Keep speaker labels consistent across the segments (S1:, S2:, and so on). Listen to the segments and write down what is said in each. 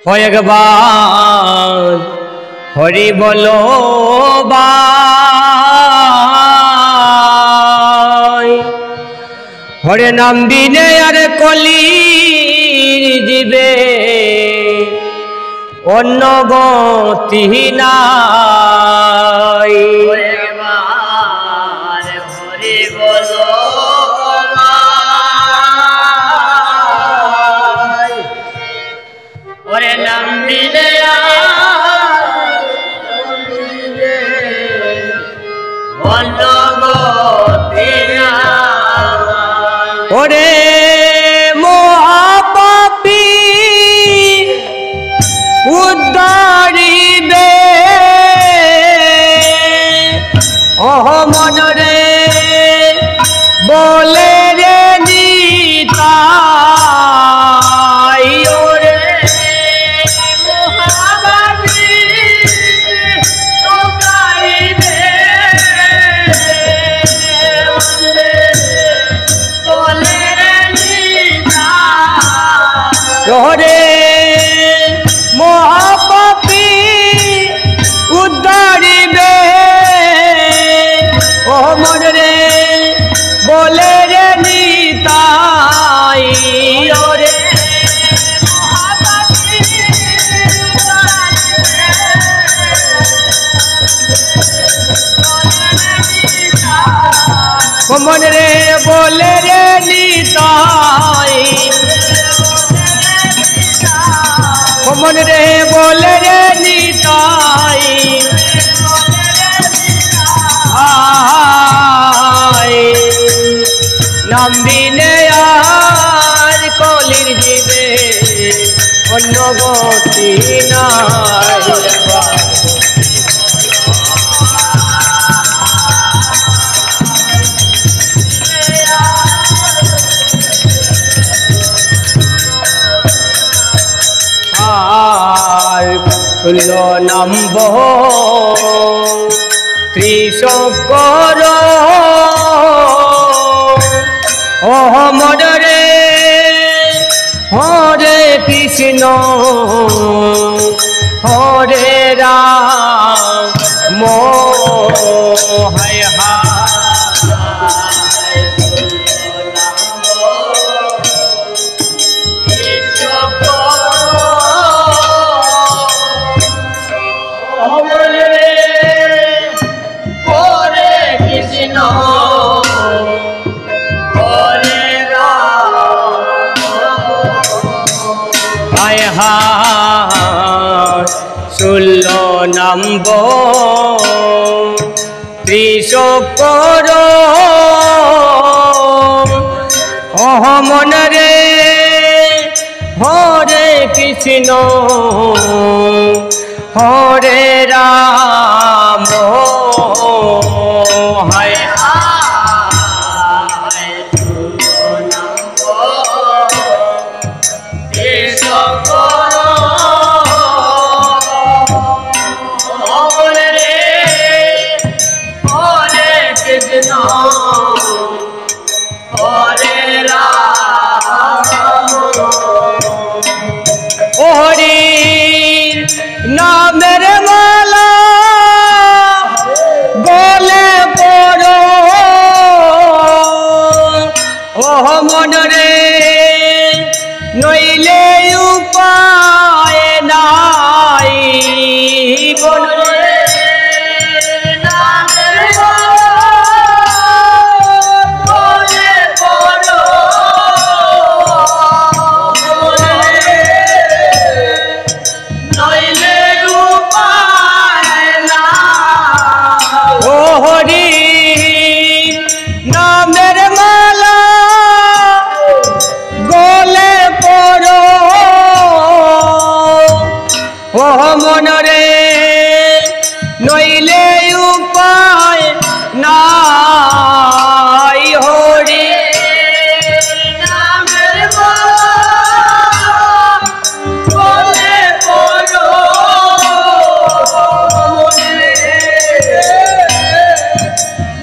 S1: একবার হরি বলো বাই হরে নাম বিনে আর কলির জীবে অন্য গতি নাই।
S2: হরি বলো ওরে নাম দিলে অন্য গতি নাই।
S1: ওরে মহাপাপী উদ্ধারিবে ওহ মনরে বলে রে নিতাই। ওরে
S2: মহাপাপী উদ্ধারিবে বলে রে নিতাই।
S1: ওরে মহাপাপী উদ্ধারিবে ও মনরে বলে রে নিতাই। ওরে
S2: মহাপাপী
S1: ও মনরে বলে রে নিতাই। ও মনরে বলে রে নিতাই। নাম বিনে আর কলির জীবে অন্য গতি নাই। শুনল নামব ত্রিশঙ্কর ওহ মনরে হরে কৃষ্ণ হরে রাম হায় শুনল নামব ত্রিশঙ্কর ওহ মনরে হরে কৃষ্ণ হরে রাম হায় হরি নামের মালা গলে পড়ো ওহ মনরে নইলে উপায় নাই। বনরে
S2: নামের বলে পড়ো নইলে উপায় নাই।
S1: ও হরি নামের মালা গলে পড়ো ও মনরে নইলে উপায় নাই। হরি
S2: নামের বলে পড়ো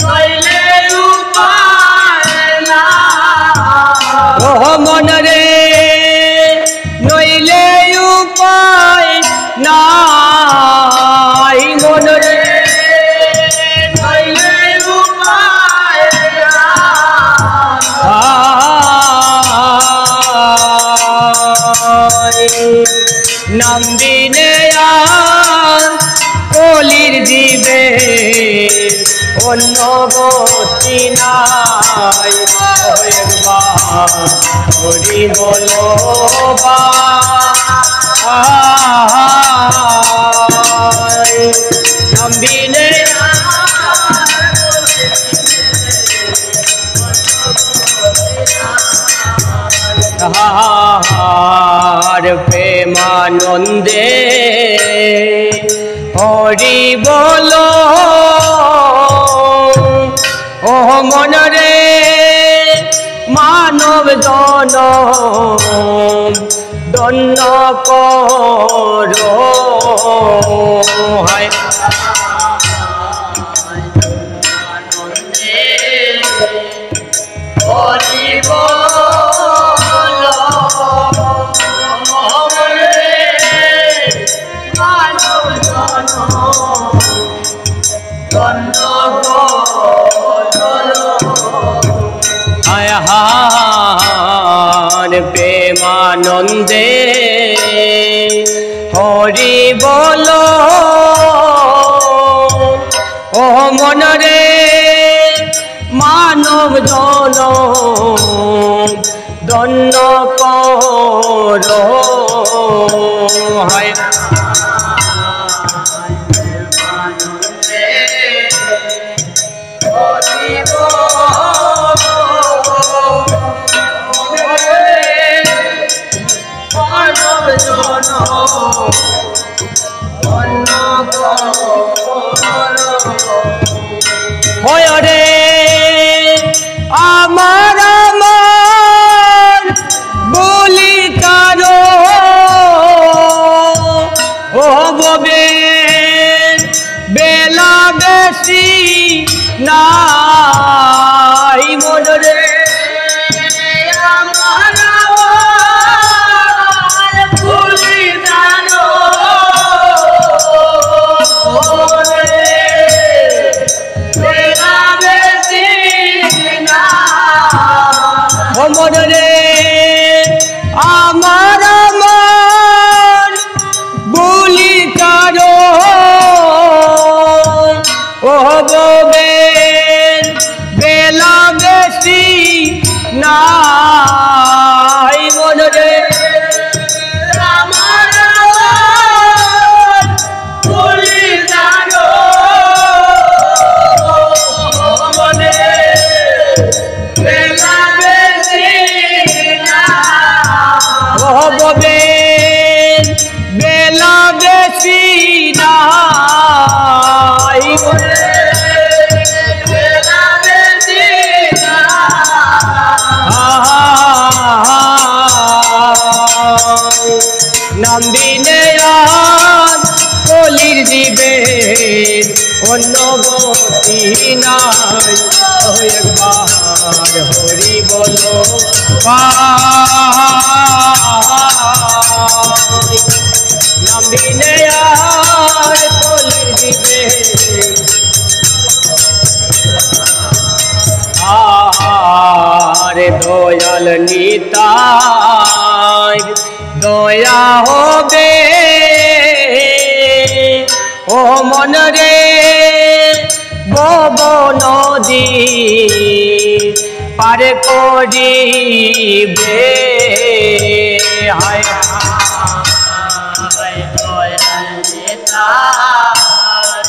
S2: নইলে উপায় নাই।
S1: ও মনরে নইলে উপায় নাই মনরে
S2: নইলে উপায়
S1: নাম দিনে কলির জীবে অন্য গতি নাই হরি বলো নাম দিনে তাহার প্রেমানন্দে হরি বলো ও মনরে মানব জনম দন্য করো হায় প্রেমানন্দে হরি বলো ও মনরে মানব জনম দন্য করো হায় রে আমার আমার বলি কারো ও ববে বেলা বেশি নাই মনরে মনরে আমার আমার বলি কারো ও গোবেন বেলা বেশি নাই মনরে বেলা বেশি নাই নাম দিনে কলির জীবে অন্য গতি নাই একবার হরি বলো নাম দিনে কলির জীবে আরে দয়াল নিতাই দয়া হবে ও মনরে বব নদী পার করিবে হায় হায় দয়াল নিতাই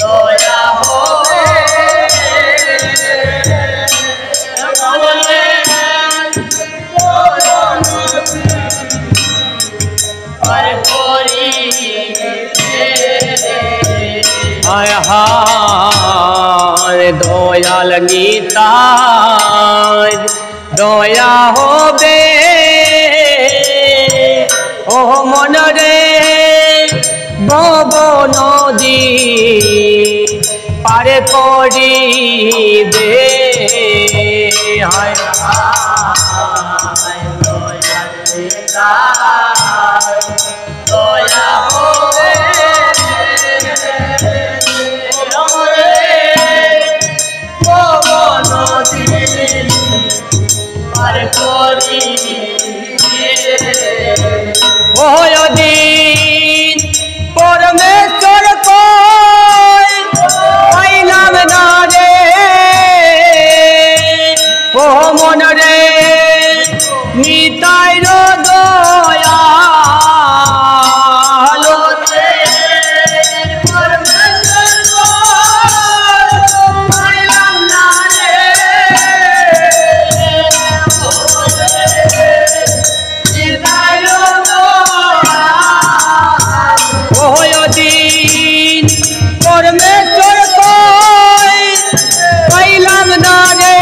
S1: দয়া হবে হায় হায় দয়াল নিতাই দয়া হবে ও মনরে ভব নদী পার করিবে হায় হায় দয়াল নিতাই দয়া হবে দিন পরমেশ্বর কই পাইলাম না রে ও মন রে নিতাই দয়া পরমেশ্বর কই পাইলাম না রে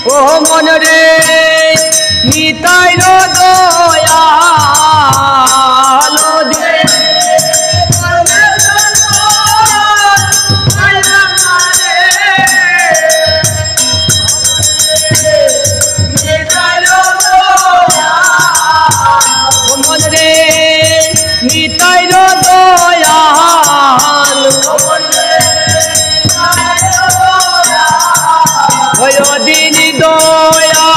S1: ও মন রে নিতাই দয়া মন রে নিতাই দয়াল হয় দিন দয়া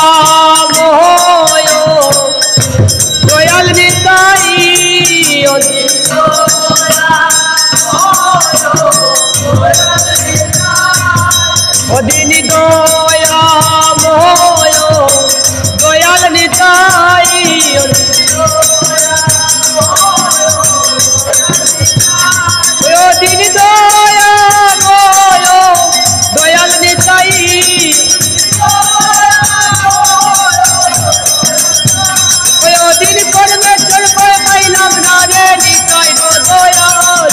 S1: মোয় দয়াল নিতাই দিন দয়া মোয় দয়াল নিতাই দিন দয়া মোয় দয়াল নিতাই দিন পরমেশ্বর কই পাইলাম না রে নিতাই দয়াল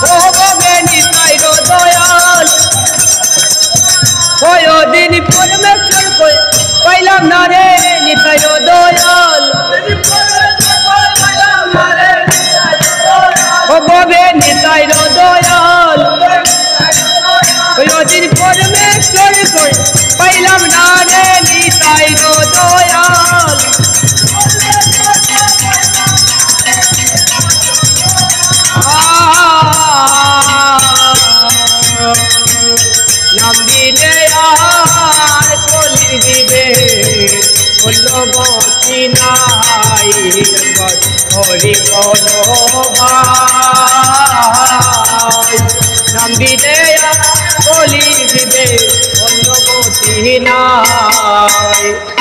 S1: ও ভবে নিতাই দয়াল দিন পরমেশ্বর কই পাইলাম না রে নিতাই দয়াল ভবে নিতাই দয়াল দিন পরমেশ্বর কই পাইলাম না রে নিতাই দয়াল নাম দিলে আর কলি দিবে অন্য গতি নাই হরি নাম দিলে আর কলি দিবে অন্য গতি নাই